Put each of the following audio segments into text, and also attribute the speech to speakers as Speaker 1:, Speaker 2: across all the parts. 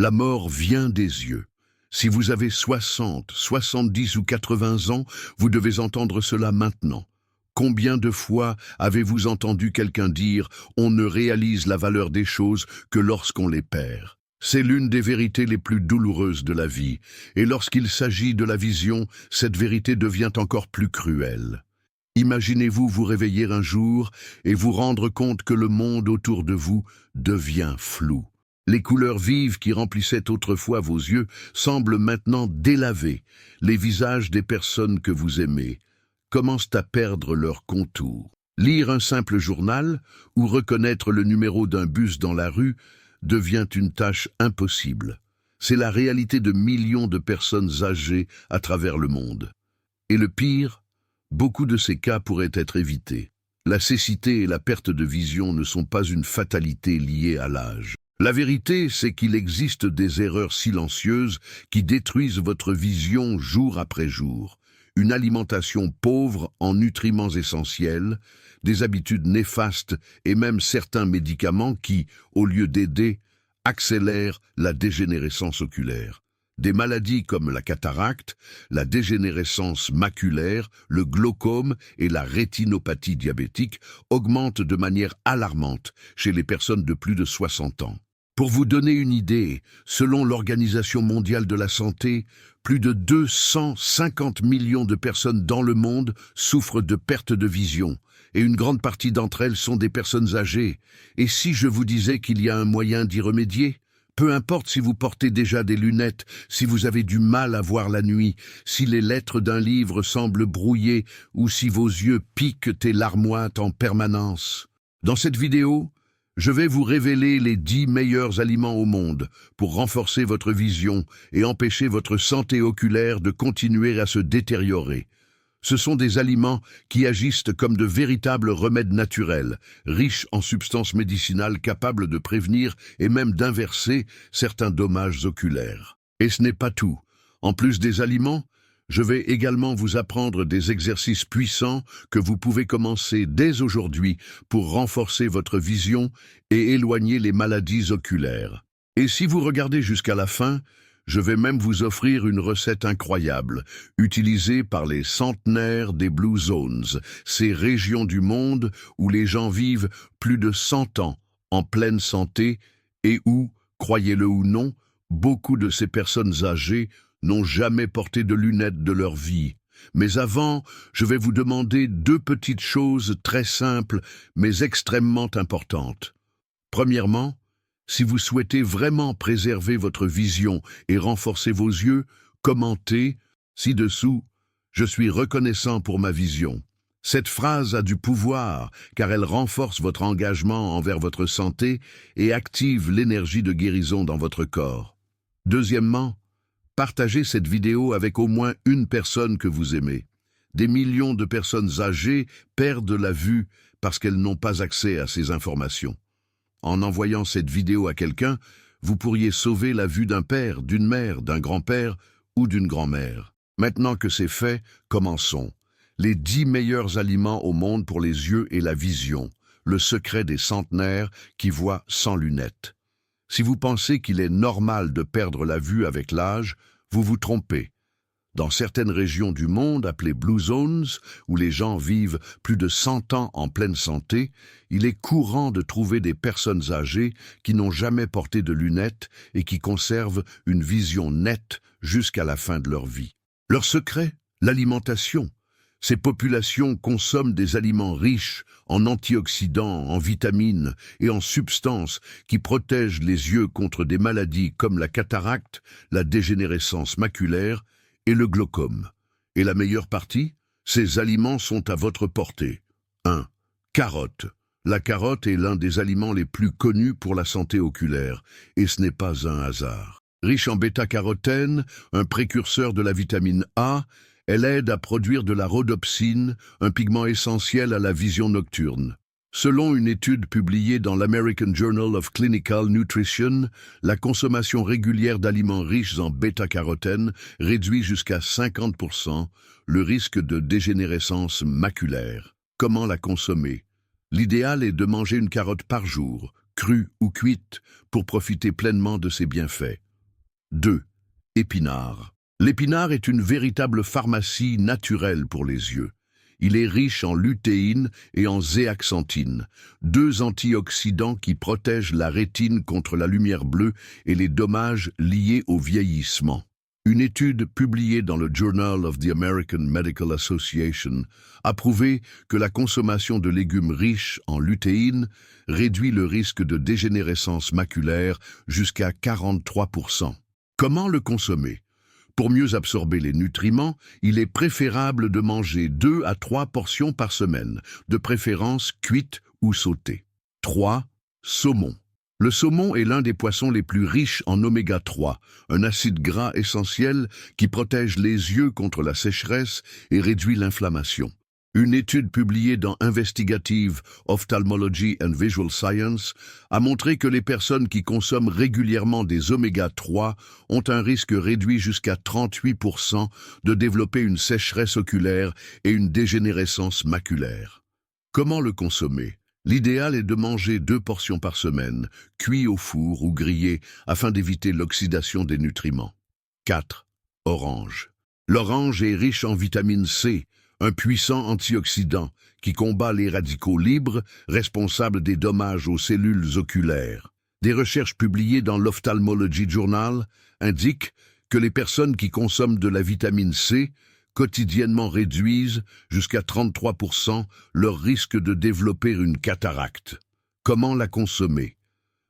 Speaker 1: La mort vient des yeux. Si vous avez 60, 70 ou 80 ans, vous devez entendre cela maintenant. Combien de fois avez-vous entendu quelqu'un dire « on ne réalise la valeur des choses que lorsqu'on les perd ». C'est l'une des vérités les plus douloureuses de la vie, et lorsqu'il s'agit de la vision, cette vérité devient encore plus cruelle. Imaginez-vous vous réveiller un jour et vous rendre compte que le monde autour de vous devient flou. Les couleurs vives qui remplissaient autrefois vos yeux semblent maintenant délavées. Les visages des personnes que vous aimez commencent à perdre leurs contours. Lire un simple journal ou reconnaître le numéro d'un bus dans la rue devient une tâche impossible. C'est la réalité de millions de personnes âgées à travers le monde. Et le pire, beaucoup de ces cas pourraient être évités. La cécité et la perte de vision ne sont pas une fatalité liée à l'âge. La vérité, c'est qu'il existe des erreurs silencieuses qui détruisent votre vision jour après jour. Une alimentation pauvre en nutriments essentiels, des habitudes néfastes et même certains médicaments qui, au lieu d'aider, accélèrent la dégénérescence oculaire. Des maladies comme la cataracte, la dégénérescence maculaire, le glaucome et la rétinopathie diabétique augmentent de manière alarmante chez les personnes de plus de 60 ans. Pour vous donner une idée, selon l'Organisation mondiale de la santé, plus de 250 millions de personnes dans le monde souffrent de perte de vision, et une grande partie d'entre elles sont des personnes âgées. Et si je vous disais qu'il y a un moyen d'y remédier ? Peu importe si vous portez déjà des lunettes, si vous avez du mal à voir la nuit, si les lettres d'un livre semblent brouillées ou si vos yeux piquent et larmoient en permanence. Dans cette vidéo, je vais vous révéler les 10 meilleurs aliments au monde pour renforcer votre vision et empêcher votre santé oculaire de continuer à se détériorer. Ce sont des aliments qui agissent comme de véritables remèdes naturels, riches en substances médicinales capables de prévenir et même d'inverser certains dommages oculaires. Et ce n'est pas tout. En plus des aliments, je vais également vous apprendre des exercices puissants que vous pouvez commencer dès aujourd'hui pour renforcer votre vision et éloigner les maladies oculaires. Et si vous regardez jusqu'à la fin, je vais même vous offrir une recette incroyable, utilisée par les centenaires des Blue Zones, ces régions du monde où les gens vivent plus de 100 ans en pleine santé et où, croyez-le ou non, beaucoup de ces personnes âgées n'ont jamais porté de lunettes de leur vie. Mais avant, je vais vous demander 2 petites choses très simples, mais extrêmement importantes. Premièrement, si vous souhaitez vraiment préserver votre vision et renforcer vos yeux, commentez, ci-dessous, « Je suis reconnaissant pour ma vision ». Cette phrase a du pouvoir, car elle renforce votre engagement envers votre santé et active l'énergie de guérison dans votre corps. Deuxièmement, partagez cette vidéo avec au moins une personne que vous aimez. Des millions de personnes âgées perdent la vue parce qu'elles n'ont pas accès à ces informations. En envoyant cette vidéo à quelqu'un, vous pourriez sauver la vue d'un père, d'une mère, d'un grand-père ou d'une grand-mère. Maintenant que c'est fait, commençons. Les 10 meilleurs aliments au monde pour les yeux et la vision. Le secret des centenaires qui voient sans lunettes. Si vous pensez qu'il est normal de perdre la vue avec l'âge, vous vous trompez. Dans certaines régions du monde, appelées Blue Zones, où les gens vivent plus de 100 ans en pleine santé, il est courant de trouver des personnes âgées qui n'ont jamais porté de lunettes et qui conservent une vision nette jusqu'à la fin de leur vie. Leur secret ? L'alimentation. Ces populations consomment des aliments riches en antioxydants, en vitamines et en substances qui protègent les yeux contre des maladies comme la cataracte, la dégénérescence maculaire et le glaucome. Et la meilleure partie ? Ces aliments sont à votre portée. 1. Carotte. La carotte est l'un des aliments les plus connus pour la santé oculaire, et ce n'est pas un hasard. Riche en bêta-carotène, un précurseur de la vitamine A, elle aide à produire de la rhodopsine, un pigment essentiel à la vision nocturne. Selon une étude publiée dans l'American Journal of Clinical Nutrition, la consommation régulière d'aliments riches en bêta-carotène réduit jusqu'à 50% le risque de dégénérescence maculaire. Comment la consommer ? L'idéal est de manger une carotte par jour, crue ou cuite, pour profiter pleinement de ses bienfaits. 2. Épinard. L'épinard est une véritable pharmacie naturelle pour les yeux. Il est riche en lutéine et en zéaxanthine, deux antioxydants qui protègent la rétine contre la lumière bleue et les dommages liés au vieillissement. Une étude publiée dans le Journal of the American Medical Association a prouvé que la consommation de légumes riches en lutéine réduit le risque de dégénérescence maculaire jusqu'à 43%. Comment le consommer? Pour mieux absorber les nutriments, il est préférable de manger 2 à 3 portions par semaine, de préférence cuites ou sautées. 3. Saumon. Le saumon est l'un des poissons les plus riches en oméga 3, un acide gras essentiel qui protège les yeux contre la sécheresse et réduit l'inflammation. Une étude publiée dans Investigative Ophthalmology and Visual Science a montré que les personnes qui consomment régulièrement des oméga 3 ont un risque réduit jusqu'à 38% de développer une sécheresse oculaire et une dégénérescence maculaire. Comment le consommer? L'idéal est de manger 2 portions par semaine, cuits au four ou grillées, afin d'éviter l'oxydation des nutriments. 4. Orange. L'orange est riche en vitamine C, un puissant antioxydant qui combat les radicaux libres responsables des dommages aux cellules oculaires. Des recherches publiées dans l'Ophthalmology Journal indiquent que les personnes qui consomment de la vitamine C quotidiennement réduisent jusqu'à 33% leur risque de développer une cataracte. Comment la consommer?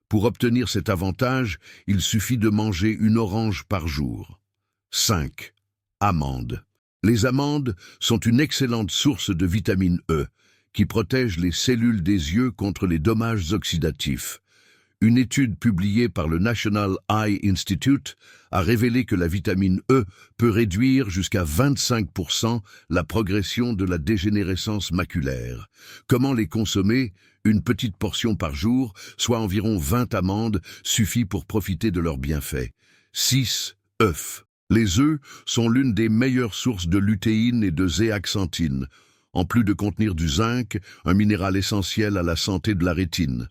Speaker 1: Pour obtenir cet avantage, il suffit de manger une orange par jour. 5. Amandes. Les amandes sont une excellente source de vitamine E, qui protège les cellules des yeux contre les dommages oxydatifs. Une étude publiée par le National Eye Institute a révélé que la vitamine E peut réduire jusqu'à 25% la progression de la dégénérescence maculaire. Comment les consommer? Une petite portion par jour, soit environ 20 amandes, suffit pour profiter de leurs bienfaits. 6. Œufs. Les œufs sont l'une des meilleures sources de lutéine et de zéaxanthine, en plus de contenir du zinc, un minéral essentiel à la santé de la rétine.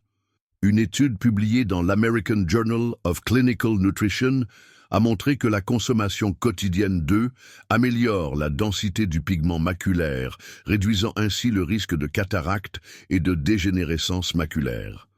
Speaker 1: Une étude publiée dans l'American Journal of Clinical Nutrition a montré que la consommation quotidienne d'œufs améliore la densité du pigment maculaire, réduisant ainsi le risque de cataracte et de dégénérescence maculaire.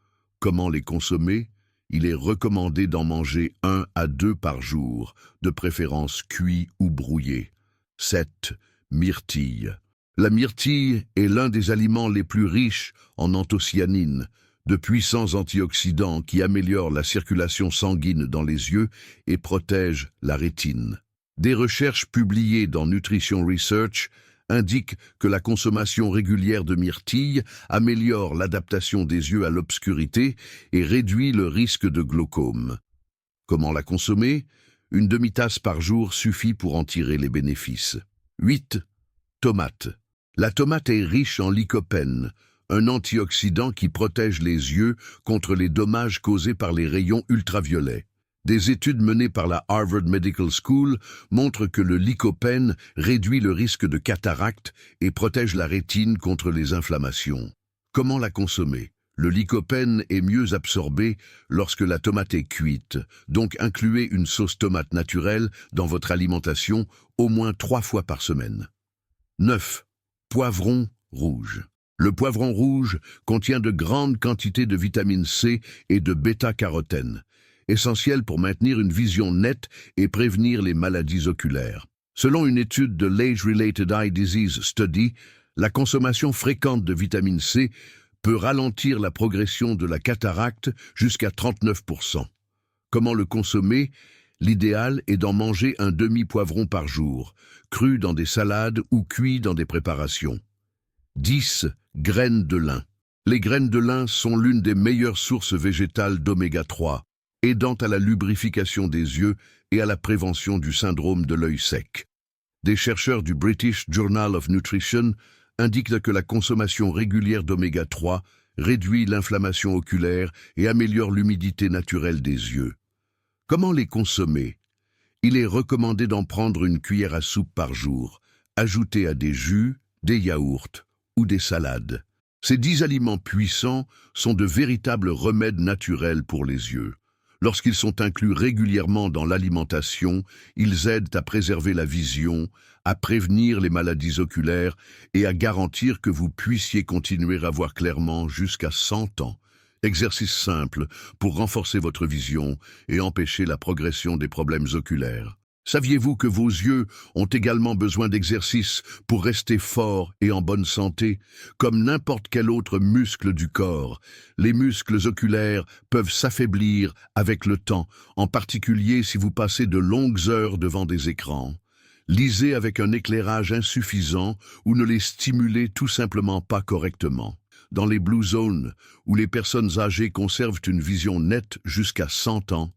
Speaker 1: Comment les consommer? Il est recommandé d'en manger 1 à 2 par jour, de préférence cuits ou brouillés. 7. Myrtille. La myrtille est l'un des aliments les plus riches en anthocyanine, de puissants antioxydants qui améliorent la circulation sanguine dans les yeux et protègent la rétine. Des recherches publiées dans Nutrition Research indiquent que la consommation régulière de myrtille améliore l'adaptation des yeux à l'obscurité et réduit le risque de glaucome. Comment la consommer? Une demi-tasse par jour suffit pour en tirer les bénéfices. 8. Tomate. La tomate est riche en lycopène, un antioxydant qui protège les yeux contre les dommages causés par les rayons ultraviolets. Des études menées par la Harvard Medical School montrent que le lycopène réduit le risque de cataracte et protège la rétine contre les inflammations. Comment la consommer? Le lycopène est mieux absorbé lorsque la tomate est cuite, donc incluez une sauce tomate naturelle dans votre alimentation au moins 3 fois par semaine. 9. Poivron rouge. Le poivron rouge contient de grandes quantités de vitamine C et de bêta-carotène, essentiels pour maintenir une vision nette et prévenir les maladies oculaires. Selon une étude de l'Age-Related Eye Disease Study, la consommation fréquente de vitamine C peut ralentir la progression de la cataracte jusqu'à 39%. Comment le consommer? L'idéal est d'en manger un demi-poivron par jour, cru dans des salades ou cuit dans des préparations. 10. Graines de lin. Les graines de lin sont l'une des meilleures sources végétales d'oméga 3, aidant à la lubrification des yeux et à la prévention du syndrome de l'œil sec. Des chercheurs du British Journal of Nutrition indiquent que la consommation régulière d'oméga 3 réduit l'inflammation oculaire et améliore l'humidité naturelle des yeux. Comment les consommer? Il est recommandé d'en prendre une cuillère à soupe par jour, ajoutée à des jus, des yaourts ou des salades. Ces 10 aliments puissants sont de véritables remèdes naturels pour les yeux. Lorsqu'ils sont inclus régulièrement dans l'alimentation, ils aident à préserver la vision, à prévenir les maladies oculaires et à garantir que vous puissiez continuer à voir clairement jusqu'à 100 ans. Exercice simple pour renforcer votre vision et empêcher la progression des problèmes oculaires. Saviez-vous que vos yeux ont également besoin d'exercice pour rester forts et en bonne santé? Comme n'importe quel autre muscle du corps, les muscles oculaires peuvent s'affaiblir avec le temps, en particulier si vous passez de longues heures devant des écrans. Lisez avec un éclairage insuffisant ou ne les stimulez tout simplement pas correctement. Dans les Blue Zones, où les personnes âgées conservent une vision nette jusqu'à 100 ans,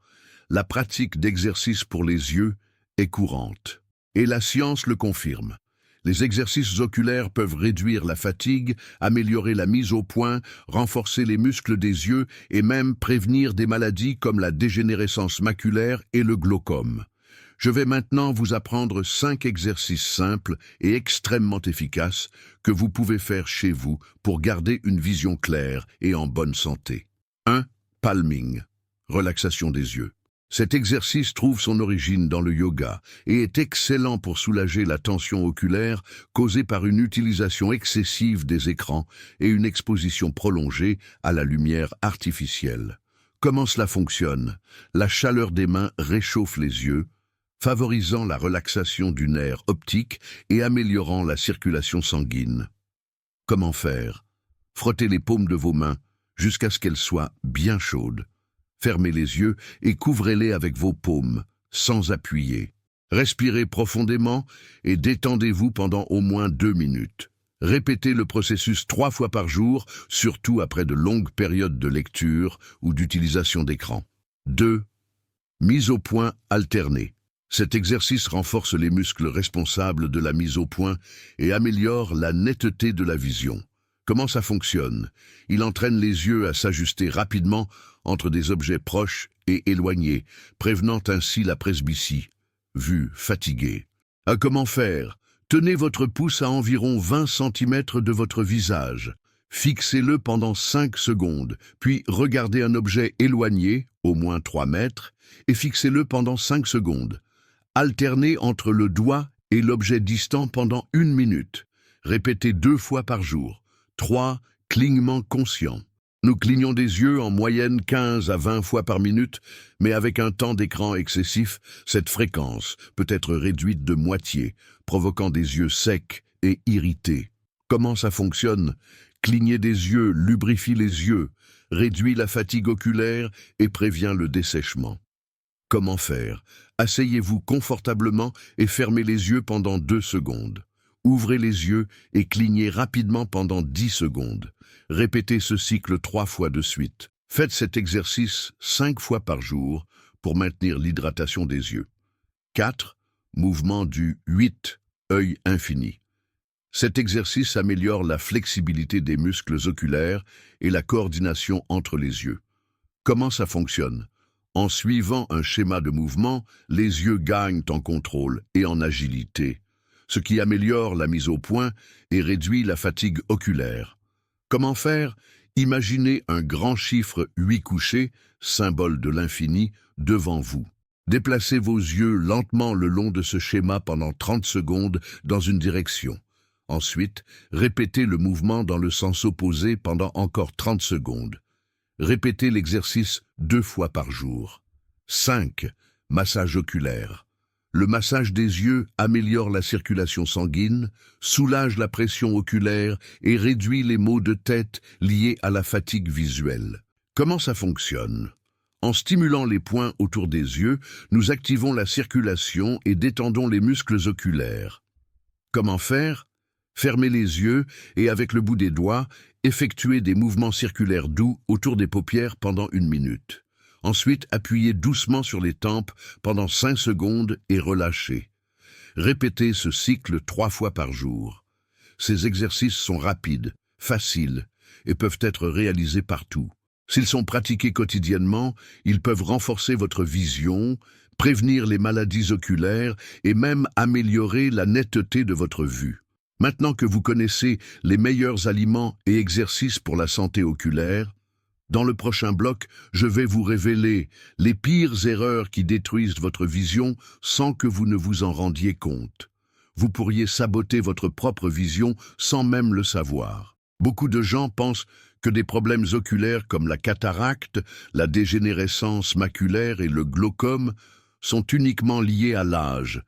Speaker 1: la pratique d'exercice pour les yeux est courante. Et la science le confirme. Les exercices oculaires peuvent réduire la fatigue, améliorer la mise au point, renforcer les muscles des yeux et même prévenir des maladies comme la dégénérescence maculaire et le glaucome. Je vais maintenant vous apprendre 5 exercices simples et extrêmement efficaces que vous pouvez faire chez vous pour garder une vision claire et en bonne santé. 1. Palming. Relaxation des yeux. Cet exercice trouve son origine dans le yoga et est excellent pour soulager la tension oculaire causée par une utilisation excessive des écrans et une exposition prolongée à la lumière artificielle. Comment cela fonctionne? La chaleur des mains réchauffe les yeux, favorisant la relaxation du nerf optique et améliorant la circulation sanguine. Comment faire? Frottez les paumes de vos mains jusqu'à ce qu'elles soient bien chaudes. Fermez les yeux et couvrez-les avec vos paumes, sans appuyer. Respirez profondément et détendez-vous pendant au moins 2 minutes. Répétez le processus 3 fois par jour, surtout après de longues périodes de lecture ou d'utilisation d'écran. 2. Mise au point alternée. Cet exercice renforce les muscles responsables de la mise au point et améliore la netteté de la vision. Comment ça fonctionne? Il entraîne les yeux à s'ajuster rapidement entre des objets proches et éloignés, prévenant ainsi la presbytie, vue fatiguée. Comment faire? Tenez votre pouce à environ 20 cm de votre visage. Fixez-le pendant 5 secondes, puis regardez un objet éloigné, au moins 3 mètres, et fixez-le pendant 5 secondes. Alternez entre le doigt et l'objet distant pendant 1 minute. Répétez 2 fois par jour. 3. Clignement conscient. Nous clignons des yeux en moyenne 15 à 20 fois par minute, mais avec un temps d'écran excessif, cette fréquence peut être réduite de moitié, provoquant des yeux secs et irrités. Comment ça fonctionne? Cligner des yeux lubrifie les yeux, réduit la fatigue oculaire et prévient le dessèchement. Comment faire? Asseyez-vous confortablement et fermez les yeux pendant 2 secondes. Ouvrez les yeux et clignez rapidement pendant 10 secondes. Répétez ce cycle 3 fois de suite. Faites cet exercice 5 fois par jour pour maintenir l'hydratation des yeux. 4. Mouvement du 8. Œil infini. Cet exercice améliore la flexibilité des muscles oculaires et la coordination entre les yeux. Comment ça fonctionne? En suivant un schéma de mouvement, les yeux gagnent en contrôle et en agilité, ce qui améliore la mise au point et réduit la fatigue oculaire. Comment faire? Imaginez un grand chiffre 8 couché, symbole de l'infini, devant vous. Déplacez vos yeux lentement le long de ce schéma pendant 30 secondes dans une direction. Ensuite, répétez le mouvement dans le sens opposé pendant encore 30 secondes. Répétez l'exercice 2 fois par jour. 5. Massage oculaire. Le massage des yeux améliore la circulation sanguine, soulage la pression oculaire et réduit les maux de tête liés à la fatigue visuelle. Comment ça fonctionne? En stimulant les points autour des yeux, nous activons la circulation et détendons les muscles oculaires. Comment faire? Fermez les yeux et avec le bout des doigts, effectuez des mouvements circulaires doux autour des paupières pendant 1 minute. Ensuite, appuyez doucement sur les tempes pendant 5 secondes et relâchez. Répétez ce cycle 3 fois par jour. Ces exercices sont rapides, faciles et peuvent être réalisés partout. S'ils sont pratiqués quotidiennement, ils peuvent renforcer votre vision, prévenir les maladies oculaires et même améliorer la netteté de votre vue. Maintenant que vous connaissez les meilleurs aliments et exercices pour la santé oculaire, Dans le prochain bloc, je vais vous révéler les pires erreurs qui détruisent votre vision sans que vous ne vous en rendiez compte. Vous pourriez saboter votre propre vision sans même le savoir. Beaucoup de gens pensent que des problèmes oculaires comme la cataracte, la dégénérescence maculaire et le glaucome sont uniquement liés à l'âge.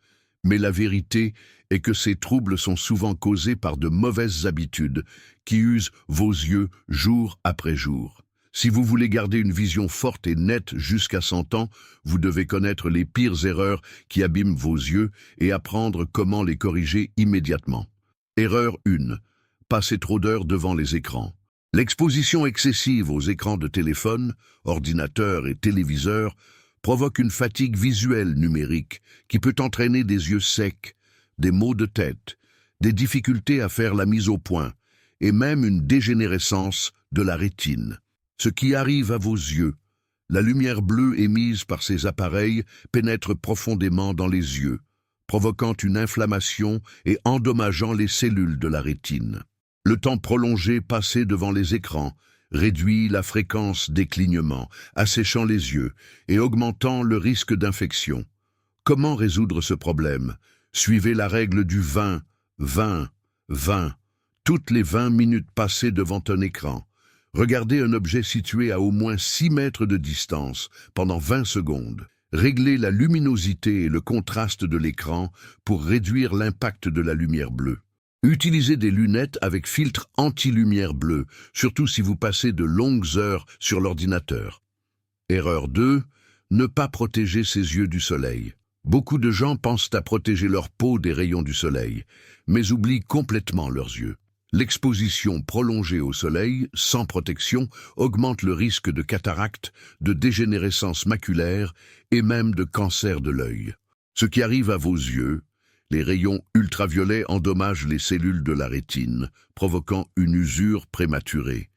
Speaker 1: Mais la vérité est que ces troubles sont souvent causés par de mauvaises habitudes qui usent vos yeux jour après jour. Si vous voulez garder une vision forte et nette jusqu'à 100 ans, vous devez connaître les pires erreurs qui abîment vos yeux et apprendre comment les corriger immédiatement. Erreur 1. Passer trop d'heures devant les écrans. L'exposition excessive aux écrans de téléphone, ordinateurs et téléviseurs provoque une fatigue visuelle numérique qui peut entraîner des yeux secs, des maux de tête, des difficultés à faire la mise au point et même une dégénérescence de la rétine. Ce qui arrive à vos yeux, la lumière bleue émise par ces appareils pénètre profondément dans les yeux, provoquant une inflammation et endommageant les cellules de la rétine. Le temps prolongé passé devant les écrans réduit la fréquence des clignements, asséchant les yeux et augmentant le risque d'infection. Comment résoudre ce problème? Suivez la règle du 20, 20, 20. Toutes les 20 minutes passées devant un écran, regardez un objet situé à au moins 6 mètres de distance pendant 20 secondes. Réglez la luminosité et le contraste de l'écran pour réduire l'impact de la lumière bleue. Utilisez des lunettes avec filtre anti-lumière bleue, surtout si vous passez de longues heures sur l'ordinateur. Erreur 2. Ne pas protéger ses yeux du soleil. Beaucoup de gens pensent à protéger leur peau des rayons du soleil, mais oublient complètement leurs yeux. L'exposition prolongée au soleil, sans protection, augmente le risque de cataracte, de dégénérescence maculaire et même de cancer de l'œil. Ce qui arrive à vos yeux, les rayons ultraviolets endommagent les cellules de la rétine, provoquant une usure prématurée.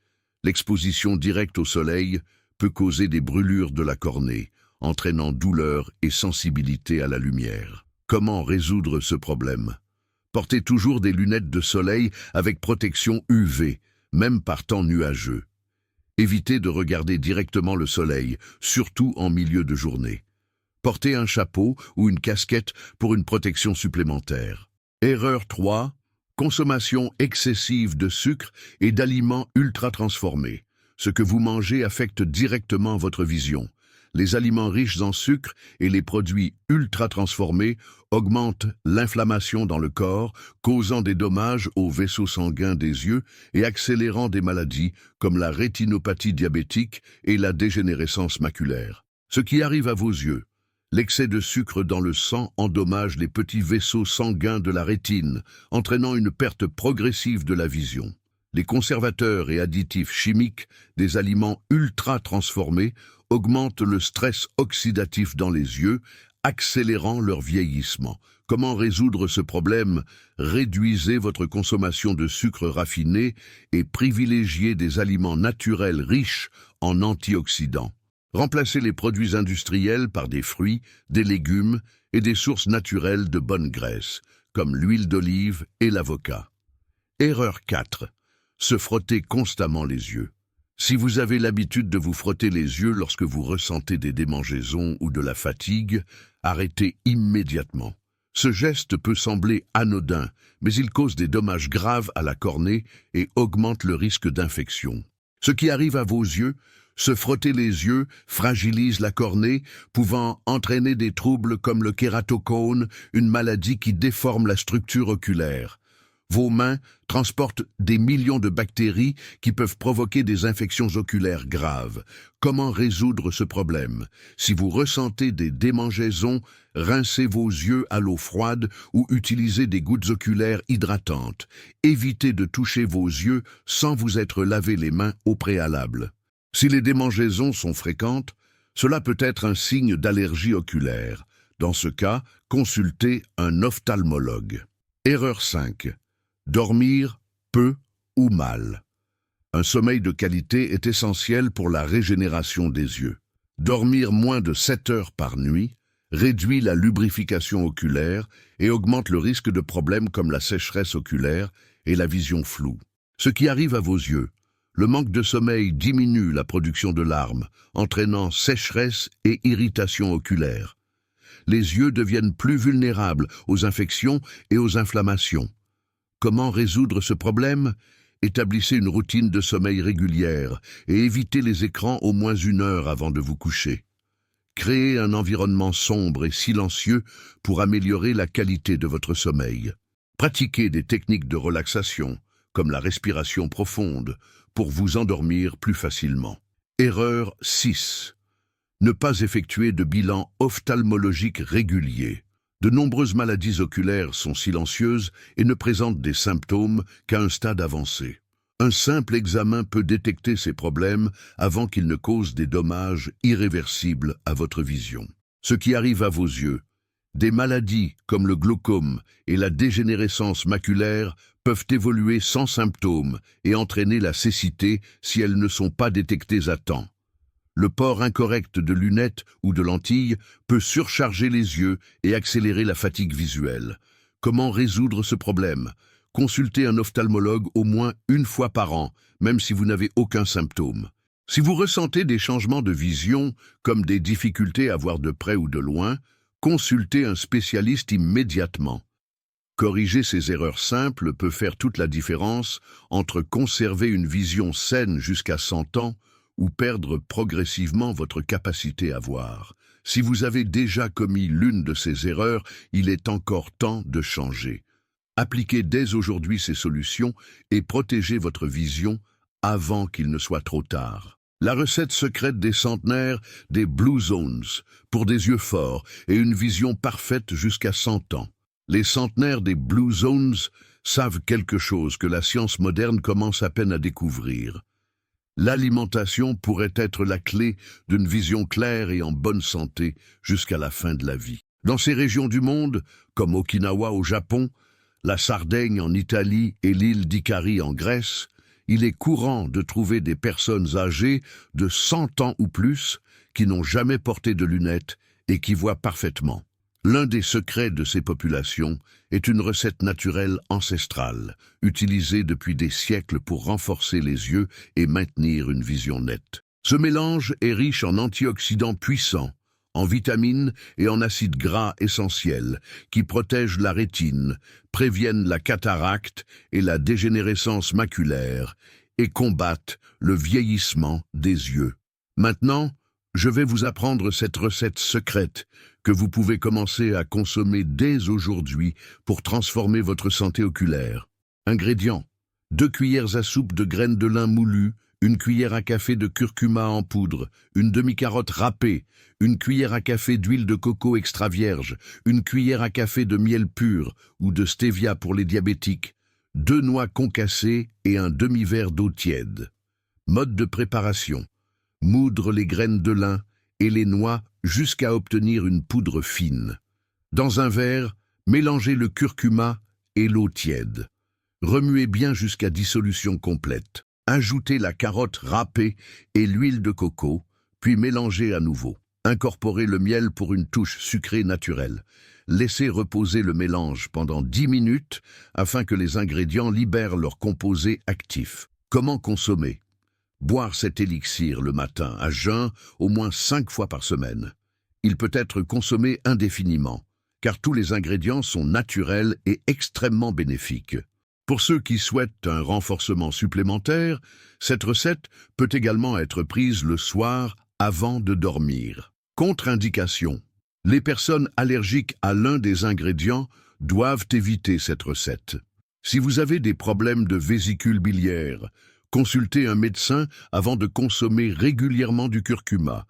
Speaker 1: L'exposition directe au soleil peut causer des brûlures de la cornée, entraînant douleur et sensibilité à la lumière. Comment résoudre ce problème? Portez toujours des lunettes de soleil avec protection UV, même par temps nuageux. Évitez de regarder directement le soleil, surtout en milieu de journée. Portez un chapeau ou une casquette pour une protection supplémentaire. Erreur 3. Consommation excessive de sucre et d'aliments ultra transformés. Ce que vous mangez affecte directement votre vision. Les aliments riches en sucre et les produits ultra transformés augmentent l'inflammation dans le corps, causant des dommages aux vaisseaux sanguins des yeux et accélérant des maladies comme la rétinopathie diabétique et la dégénérescence maculaire. Ce qui arrive à vos yeux, l'excès de sucre dans le sang endommage les petits vaisseaux sanguins de la rétine, entraînant une perte progressive de la vision. Les conservateurs et additifs chimiques des aliments ultra transformés augmentent le stress oxydatif dans les yeux, accélérant leur vieillissement. Comment résoudre ce problème? Réduisez votre consommation de sucre raffiné et privilégiez des aliments naturels riches en antioxydants. Remplacez les produits industriels par des fruits, des légumes et des sources naturelles de bonne graisse, comme l'huile d'olive et l'avocat. Erreur 4. Se frotter constamment les yeux. Si vous avez l'habitude de vous frotter les yeux lorsque vous ressentez des démangeaisons ou de la fatigue, arrêtez immédiatement. Ce geste peut sembler anodin, mais il cause des dommages graves à la cornée et augmente le risque d'infection. Ce qui arrive à vos yeux, se frotter les yeux fragilise la cornée, pouvant entraîner des troubles comme le kératocone, une maladie qui déforme la structure oculaire. Vos mains transportent des millions de bactéries qui peuvent provoquer des infections oculaires graves. Comment résoudre ce problème? Si vous ressentez des démangeaisons, rincez vos yeux à l'eau froide ou utilisez des gouttes oculaires hydratantes. Évitez de toucher vos yeux sans vous être lavé les mains au préalable. Si les démangeaisons sont fréquentes, cela peut être un signe d'allergie oculaire. Dans ce cas, consultez un ophtalmologue. Erreur 5. Dormir peu ou mal. Un sommeil de qualité est essentiel pour la régénération des yeux. Dormir moins de 7 heures par nuit réduit la lubrification oculaire et augmente le risque de problèmes comme la sécheresse oculaire et la vision floue. Ce qui arrive à vos yeux, Le manque de sommeil diminue la production de larmes, entraînant sécheresse et irritation oculaire. Les yeux deviennent plus vulnérables aux infections et aux inflammations. Comment résoudre ce problème? Établissez une routine de sommeil régulière et évitez les écrans au moins 1 heure avant de vous coucher. Créez un environnement sombre et silencieux pour améliorer la qualité de votre sommeil. Pratiquez des techniques de relaxation, comme la respiration profonde, pour vous endormir plus facilement. Erreur 6. Ne pas effectuer de bilan ophtalmologique régulier. De nombreuses maladies oculaires sont silencieuses et ne présentent des symptômes qu'à un stade avancé. Un simple examen peut détecter ces problèmes avant qu'ils ne causent des dommages irréversibles à votre vision. Ce qui arrive à vos yeux, des maladies comme le glaucome et la dégénérescence maculaire peuvent évoluer sans symptômes et entraîner la cécité si elles ne sont pas détectées à temps. Le port incorrect de lunettes ou de lentilles peut surcharger les yeux et accélérer la fatigue visuelle. Comment résoudre ce problème? Consultez un ophtalmologue au moins 1 fois par an, même si vous n'avez aucun symptôme. Si vous ressentez des changements de vision, comme des difficultés à voir de près ou de loin, consultez un spécialiste immédiatement. Corriger ces erreurs simples peut faire toute la différence entre conserver une vision saine jusqu'à 100 ans ou perdre progressivement votre capacité à voir. Si vous avez déjà commis l'une de ces erreurs, il est encore temps de changer. Appliquez dès aujourd'hui ces solutions et protégez votre vision avant qu'il ne soit trop tard. La recette secrète des centenaires des Blue Zones, pour des yeux forts et une vision parfaite jusqu'à 100 ans. Les centenaires des Blue Zones savent quelque chose que la science moderne commence à peine à découvrir. L'alimentation pourrait être la clé d'une vision claire et en bonne santé jusqu'à la fin de la vie. Dans ces régions du monde, comme Okinawa au Japon, la Sardaigne en Italie et l'île d'Icari en Grèce, il est courant de trouver des personnes âgées de 100 ans ou plus qui n'ont jamais porté de lunettes et qui voient parfaitement. L'un des secrets de ces populations est une recette naturelle ancestrale, utilisée depuis des siècles pour renforcer les yeux et maintenir une vision nette. Ce mélange est riche en antioxydants puissants, en vitamines et en acides gras essentiels qui protègent la rétine, préviennent la cataracte et la dégénérescence maculaire et combattent le vieillissement des yeux. Maintenant, je vais vous apprendre cette recette secrète que vous pouvez commencer à consommer dès aujourd'hui pour transformer votre santé oculaire. Ingrédients: 2 cuillères à soupe de graines de lin moulues, 1 cuillère à café de curcuma en poudre, une demi-carotte râpée, 1 cuillère à café d'huile de coco extra vierge, 1 cuillère à café de miel pur ou de stevia pour les diabétiques, 2 noix concassées et un demi-verre d'eau tiède. Mode de préparation: moudre les graines de lin et les noix jusqu'à obtenir une poudre fine. Dans un verre, mélangez le curcuma et l'eau tiède. Remuez bien jusqu'à dissolution complète. Ajoutez la carotte râpée et l'huile de coco, puis mélangez à nouveau. Incorporez le miel pour une touche sucrée naturelle. Laissez reposer le mélange pendant 10 minutes afin que les ingrédients libèrent leurs composés actifs. Comment consommer? Boire cet élixir le matin à jeun au moins 5 fois par semaine. Il peut être consommé indéfiniment, car tous les ingrédients sont naturels et extrêmement bénéfiques. Pour ceux qui souhaitent un renforcement supplémentaire, cette recette peut également être prise le soir avant de dormir. Contre-indication: les personnes allergiques à l'un des ingrédients doivent éviter cette recette. Si vous avez des problèmes de vésicule biliaire, consultez un médecin avant de consommer régulièrement du curcuma.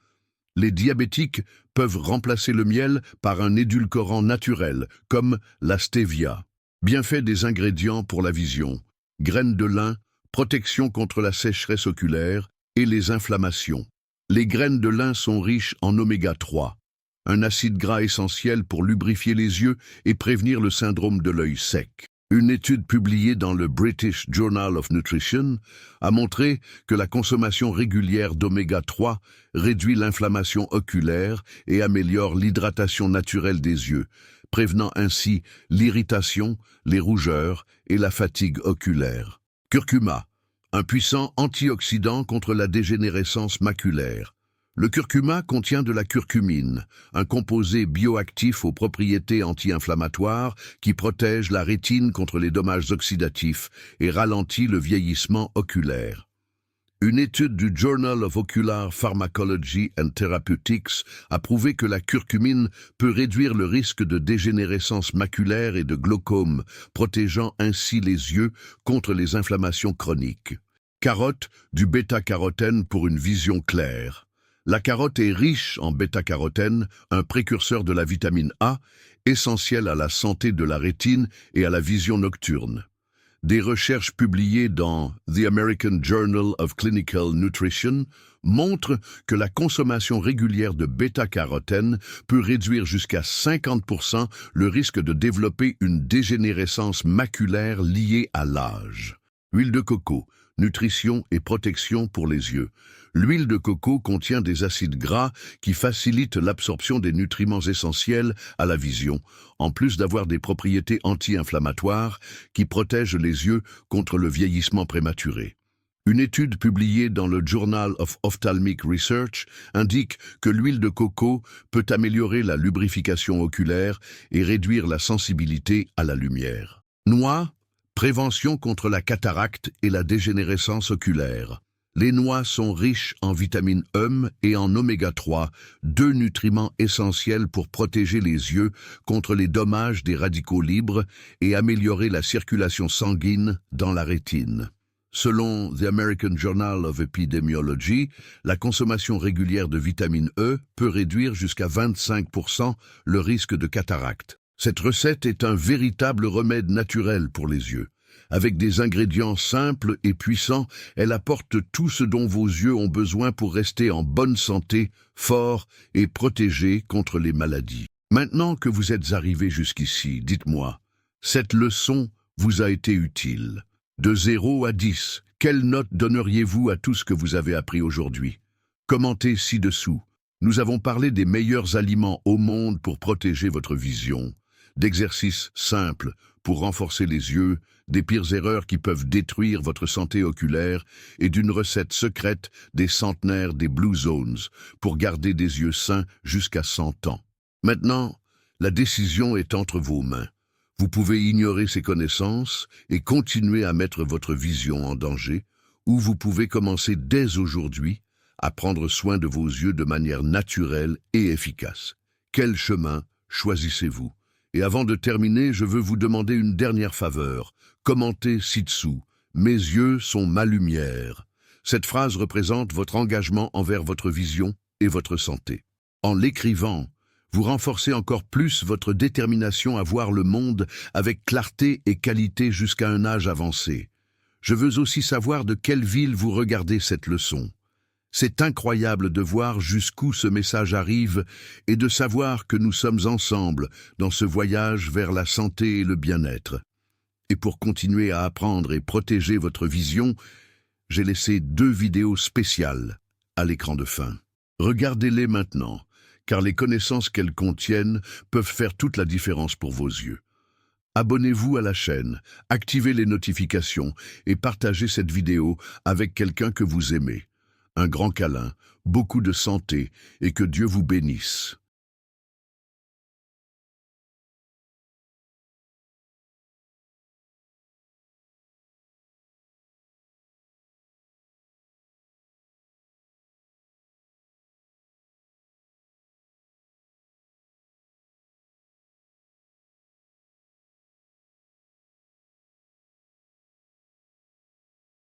Speaker 1: Les diabétiques peuvent remplacer le miel par un édulcorant naturel, comme la stevia. Bienfaits des ingrédients pour la vision: graines de lin, protection contre la sécheresse oculaire et les inflammations. Les graines de lin sont riches en oméga 3, un acide gras essentiel pour lubrifier les yeux et prévenir le syndrome de l'œil sec. Une étude publiée dans le British Journal of Nutrition a montré que la consommation régulière d'oméga 3 réduit l'inflammation oculaire et améliore l'hydratation naturelle des yeux, prévenant ainsi l'irritation, les rougeurs et la fatigue oculaire. Curcuma, Un puissant antioxydant contre la dégénérescence maculaire. Le curcuma contient de la curcumine, un composé bioactif aux propriétés anti-inflammatoires qui protège la rétine contre les dommages oxydatifs et ralentit le vieillissement oculaire. Une étude du Journal of Ocular Pharmacology and Therapeutics a prouvé que la curcumine peut réduire le risque de dégénérescence maculaire et de glaucome, protégeant ainsi les yeux contre les inflammations chroniques. Carotte, du bêta-carotène pour une vision claire. La carotte est riche en bêta-carotène, un précurseur de la vitamine A, essentiel à la santé de la rétine et à la vision nocturne. Des recherches publiées dans The American Journal of Clinical Nutrition montrent que la consommation régulière de bêta-carotène peut réduire jusqu'à 50% le risque de développer une dégénérescence maculaire liée à l'âge. Huile de coco, nutrition et protection pour les yeux. L'huile de coco contient des acides gras qui facilitent l'absorption des nutriments essentiels à la vision, en plus d'avoir des propriétés anti-inflammatoires qui protègent les yeux contre le vieillissement prématuré. Une étude publiée dans le Journal of Ophthalmic Research indique que l'huile de coco peut améliorer la lubrification oculaire et réduire la sensibilité à la lumière. Noix, prévention contre la cataracte et la dégénérescence oculaire. Les noix sont riches en vitamine E et en oméga 3, deux nutriments essentiels pour protéger les yeux contre les dommages des radicaux libres et améliorer la circulation sanguine dans la rétine. Selon The American Journal of Epidemiology, la consommation régulière de vitamine E peut réduire jusqu'à 25% le risque de cataracte. Cette recette est un véritable remède naturel pour les yeux. Avec des ingrédients simples et puissants, elle apporte tout ce dont vos yeux ont besoin pour rester en bonne santé, forts et protégés contre les maladies. Maintenant que vous êtes arrivés jusqu'ici, dites-moi, cette leçon vous a été utile. De 0 à 10, quelle note donneriez-vous à tout ce que vous avez appris aujourd'hui? Commentez ci-dessous. Nous avons parlé des meilleurs aliments au monde pour protéger votre vision, d'exercices simples pour renforcer les yeux, des pires erreurs qui peuvent détruire votre santé oculaire et d'une recette secrète des centenaires des Blue Zones pour garder des yeux sains jusqu'à 100 ans. Maintenant, la décision est entre vos mains. Vous pouvez ignorer ces connaissances et continuer à mettre votre vision en danger, ou vous pouvez commencer dès aujourd'hui à prendre soin de vos yeux de manière naturelle et efficace. Quel chemin choisissez-vous? Et avant de terminer, je veux vous demander une dernière faveur. Commentez ci-dessous. Mes yeux sont ma lumière. Cette phrase représente votre engagement envers votre vision et votre santé. En l'écrivant, vous renforcez encore plus votre détermination à voir le monde avec clarté et qualité jusqu'à un âge avancé. Je veux aussi savoir de quelle ville vous regardez cette leçon. C'est incroyable de voir jusqu'où ce message arrive et de savoir que nous sommes ensemble dans ce voyage vers la santé et le bien-être. Et pour continuer à apprendre et protéger votre vision, j'ai laissé 2 vidéos spéciales à l'écran de fin. Regardez-les maintenant, car les connaissances qu'elles contiennent peuvent faire toute la différence pour vos yeux. Abonnez-vous à la chaîne, activez les notifications et partagez cette vidéo avec quelqu'un que vous aimez. Un grand câlin, beaucoup de santé et que Dieu vous bénisse.